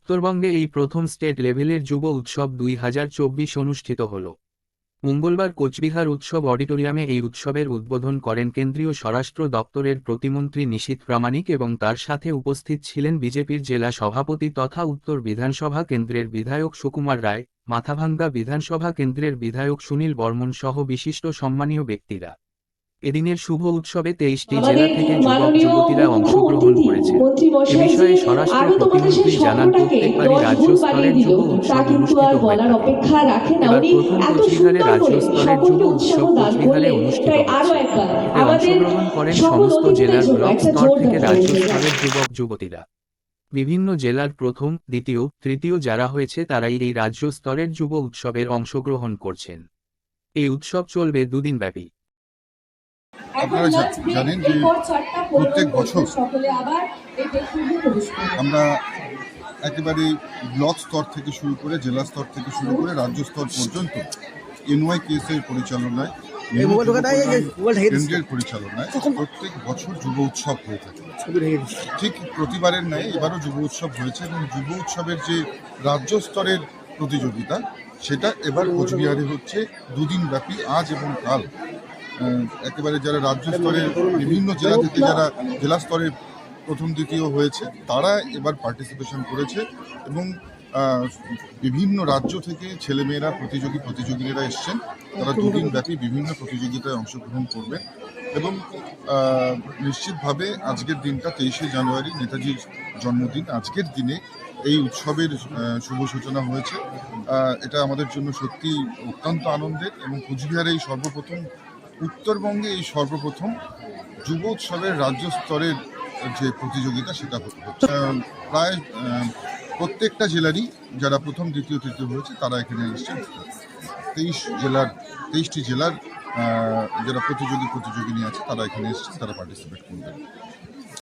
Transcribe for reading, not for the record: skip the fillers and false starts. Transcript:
উত্তরবঙ্গে এই প্রথম স্টেট লেভেলের যুব উৎসব 2024 অনুষ্ঠিত হল। মঙ্গলবার কোচবিহার উৎসব অডিটোরিয়ামে এই উৎসবের উদ্বোধন করেন কেন্দ্রীয় স্বরাষ্ট্র দপ্তরের প্রতিমন্ত্রী নিশীথ প্রামাণিক এবং তার সাথে উপস্থিত ছিলেন বিজেপির জেলা সভাপতি তথা উত্তর বিধানসভা কেন্দ্রের বিধায়ক সুকুমার রায়, মাথাভাঙ্গা বিধানসভা কেন্দ্রের বিধায়ক সুনীল বর্মন সহ বিশিষ্ট সম্মানীয় ব্যক্তিরা। এদিনের শুভ উৎসবে 23টি জেলা থেকে যুবক যুবতীরা অংশগ্রহণ করেছেন। এ বিষয়ে স্বরাষ্ট্র প্রতিমন্ত্রী জানান, প্রত্যেকবারই রাজ্য স্তরের যুব উৎসব অনুষ্ঠিত হয়ে থাকে। এবার প্রথম কোচবিহারে রাজ্য স্তরের যুব উৎসব কোচবিহারে অনুষ্ঠিত হচ্ছে। এতে অংশগ্রহণ করেন সমস্ত জেলার ব্লক স্তর থেকে রাজ্য স্তরের যুবক যুবতীরা। বিভিন্ন জেলার প্রথম, দ্বিতীয়, তৃতীয় যারা হয়েছে তারাই এই রাজ্য স্তরের যুব উৎসবের অংশগ্রহণ করছেন। এই উৎসব চলবে দুদিন ব্যাপী। আপনারা জানেন যে প্রত্যেক বছর আমরা একেবারে ব্লক স্তর থেকে শুরু করে জেলা স্তর থেকে শুরু করে রাজ্য স্তর পর্যন্ত NYKS এর পরিচালনায় কেন্দ্রের পরিচালনায় প্রত্যেক বছর যুব উৎসব হয়ে থাকে। ঠিক প্রতিবারের ন্যায় এবারও যুব উৎসব হয়েছে এবং যুব উৎসবের যে রাজ্য স্তরের প্রতিযোগিতা সেটা এবার কোচবিহারে হচ্ছে দুদিন ব্যাপী, আজ এবং কাল। একেবারে যারা রাজ্য স্তরে বিভিন্ন জেলা থেকে যারা জেলা স্তরে প্রথম দ্বিতীয় হয়েছে তারা এবার পার্টিসিপেশন করেছে এবং বিভিন্ন রাজ্য থেকে ছেলেমেয়েরা প্রতিযোগীরা এসছেন। তারা দুদিন ব্যাপী বিভিন্ন প্রতিযোগিতায় অংশগ্রহণ করবেন এবং নিশ্চিতভাবে আজকের দিনটা 23শে জানুয়ারি নেতাজির জন্মদিন। আজকের দিনে এই উৎসবের শুভ সূচনা হয়েছে। এটা আমাদের জন্য সত্যি অত্যন্ত আনন্দের এবং কোচবিহারে এই সর্বপ্রথম, উত্তরবঙ্গে এই সর্বপ্রথম যুব উৎসবের রাজ্য স্তরের যে প্রতিযোগিতা সেটা হচ্ছে। প্রায় প্রত্যেকটা জেলারই যারা প্রথম দ্বিতীয় তৃতীয় হয়েছে তারা এখানে এসেছেন। 23টি জেলার যারা প্রতিযোগিনী আছে তারা এখানে এসেছেন, তারা পার্টিসিপেট করবেন।